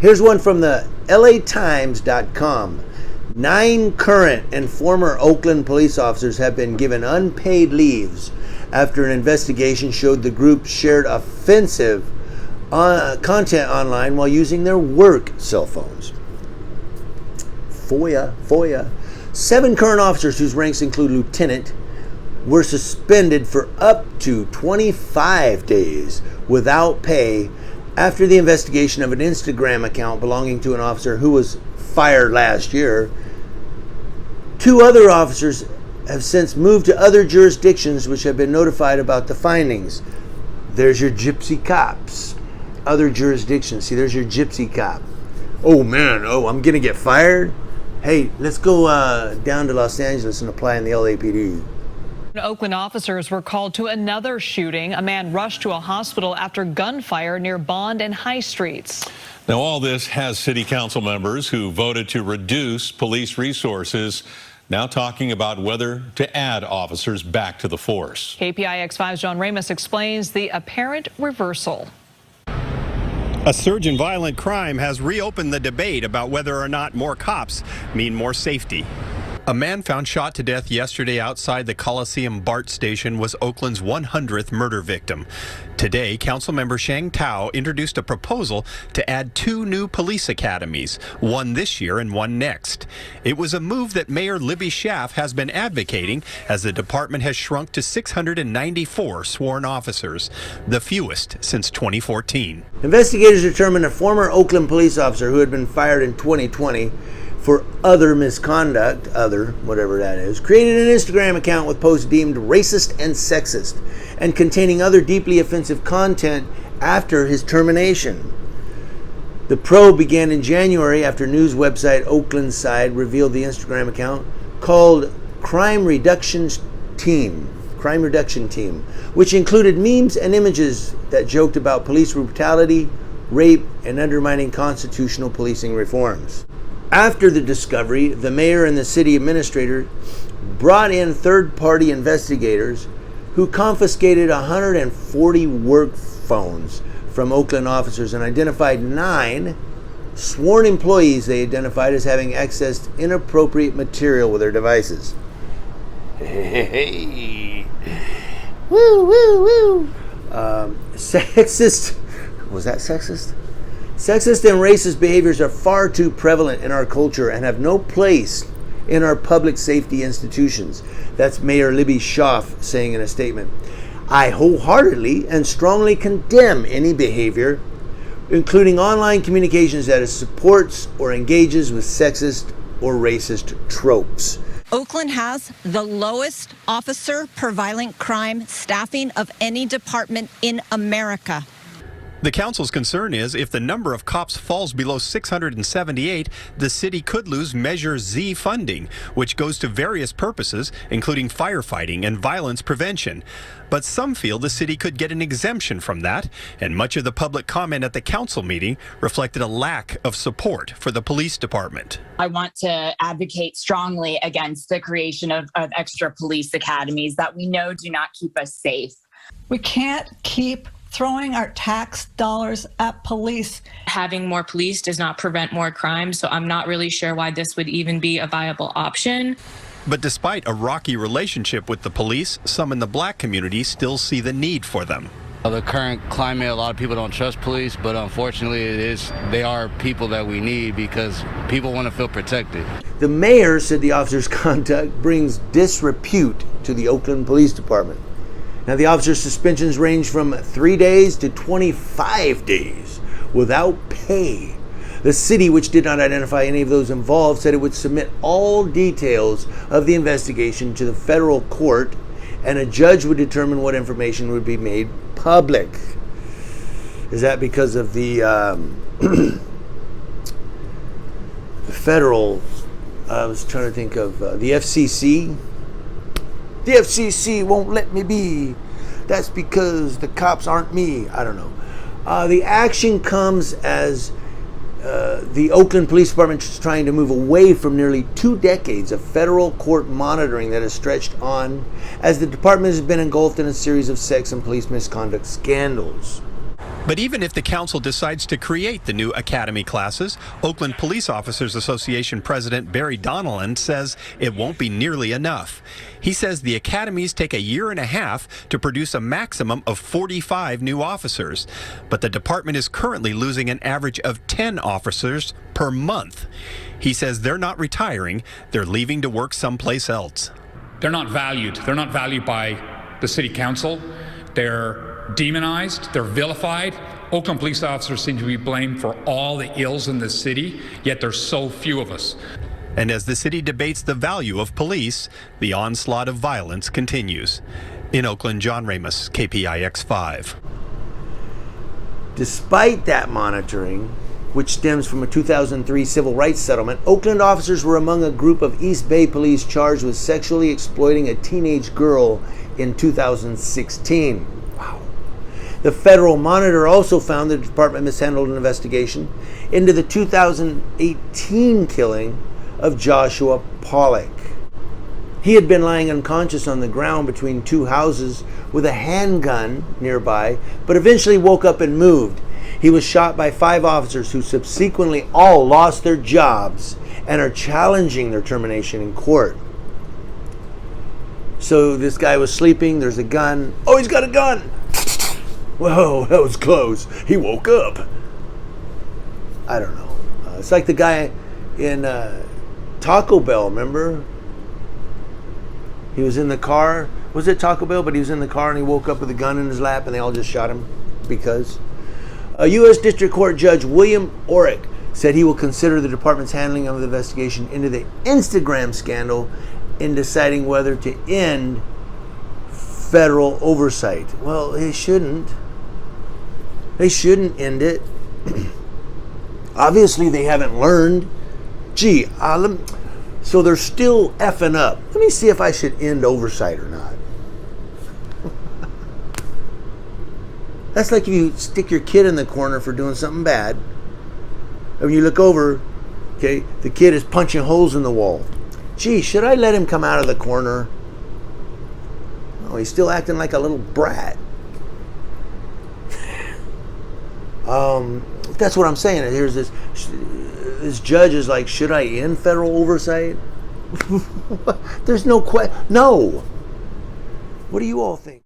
Here's one from the LATimes.com. 9 current and former Oakland police officers have been given unpaid leaves after an investigation showed the group shared offensive content online while using their work cell phones. FOIA. 7 current officers whose ranks include lieutenant were suspended for up to 25 days without pay after the investigation of an Instagram account belonging to an officer who was fired last year. 2 other officers have since moved to other jurisdictions which have been notified about the findings. There's your gypsy cops. Other jurisdictions. See, there's your gypsy cop. Oh man, I'm gonna get fired? Hey, let's go down to Los Angeles and apply in the LAPD. Oakland officers were called to another shooting. A man rushed to a hospital after gunfire near Bond and High Streets. Now, all this has city council members who voted to reduce police resources now talking about whether to add officers back to the force. KPIX5's John Ramos explains the apparent reversal. A surge in violent crime has reopened the debate about whether or not more cops mean more safety. A man found shot to death yesterday outside the Coliseum BART station was Oakland's 100th murder victim. Today, Councilmember Sheng Tao introduced a proposal to add 2 new police academies, one this year and one next. It was a move that Mayor Libby Schaaf has been advocating as the department has shrunk to 694 sworn officers, the fewest since 2014. Investigators determined a former Oakland police officer who had been fired in 2020 for other misconduct, whatever that is, created an Instagram account with posts deemed racist and sexist and containing other deeply offensive content after his termination. The probe began in January after news website Oakland Side revealed the Instagram account called Crime Reduction Team, which included memes and images that joked about police brutality, rape, and undermining constitutional policing reforms. After the discovery, the mayor and the city administrator brought in third-party investigators who confiscated 140 work phones from Oakland officers and identified 9 sworn employees they identified as having accessed inappropriate material with their devices. Hey. Woo. Sexist. Was that sexist? Sexist and racist behaviors are far too prevalent in our culture and have no place in our public safety institutions. That's Mayor Libby Schaaf saying in a statement. I wholeheartedly and strongly condemn any behavior, including online communications that supports or engages with sexist or racist tropes. Oakland has the lowest officer per violent crime staffing of any department in America. The council's concern is if the number of cops falls below 678, the city could lose Measure Z funding, which goes to various purposes, including firefighting and violence prevention. But some feel the city could get an exemption from that, and much of the public comment at the council meeting reflected a lack of support for the police department. I want to advocate strongly against the creation of extra police academies that we know do not keep us safe. We can't keep throwing our tax dollars at police. Having more police does not prevent more crime, so I'm not really sure why this would even be a viable option. But despite a rocky relationship with the police, some in the black community still see the need for them. The current climate, a lot of people don't trust police, but unfortunately they are people that we need because people want to feel protected. The mayor said the officer's conduct brings disrepute to the Oakland Police Department. Now, the officer's suspensions range from 3 days to 25 days without pay. The city, which did not identify any of those involved, said it would submit all details of the investigation to the federal court, and a judge would determine what information would be made public. Is that because of the federal, I was trying to think of the FCC? The FCC won't let me be. That's because the cops aren't me. I don't know. The action comes as the Oakland Police Department is trying to move away from nearly 2 decades of federal court monitoring that has stretched on as the department has been engulfed in a series of sex and police misconduct scandals. But even if the council decides to create the new academy classes, Oakland Police Officers Association President Barry Donnellan says it won't be nearly enough. He says the academies take a year and a half to produce a maximum of 45 new officers. But the department is currently losing an average of 10 officers per month. He says they're not retiring, they're leaving to work someplace else. They're not valued. They're not valued by the city council. They're demonized, they're vilified. Oakland police officers seem to be blamed for all the ills in the city, yet there's so few of us. And as the city debates the value of police, the onslaught of violence continues. In Oakland, John Ramos, KPIX 5. Despite that monitoring, which stems from a 2003 civil rights settlement, Oakland officers were among a group of East Bay police charged with sexually exploiting a teenage girl in 2016. Wow. The Federal Monitor also found the department mishandled an investigation into the 2018 killing of Joshua Pollock. He had been lying unconscious on the ground between two houses with a handgun nearby, but eventually woke up and moved. He was shot by 5 officers who subsequently all lost their jobs and are challenging their termination in court. So this guy was sleeping, there's a gun. Oh, he's got a gun! Whoa, that was close. He woke up. I don't know. It's like the guy in Taco Bell, remember? He was in the car. Was it Taco Bell? But he was in the car and he woke up with a gun in his lap and they all just shot him because. A U.S. District Court Judge William Orrick said he will consider the department's handling of the investigation into the Instagram scandal in deciding whether to end federal oversight. Well, they shouldn't. They shouldn't end it. Obviously, they haven't learned. Gee, so they're still effing up. Let me see if I should end oversight or not. That's like if you stick your kid in the corner for doing something bad. And when you look over, okay, the kid is punching holes in the wall. Gee, should I let him come out of the corner? Oh, he's still acting like a little brat. That's what I'm saying. Here's this judge is like, should I end federal oversight? There's no question. No. What do you all think?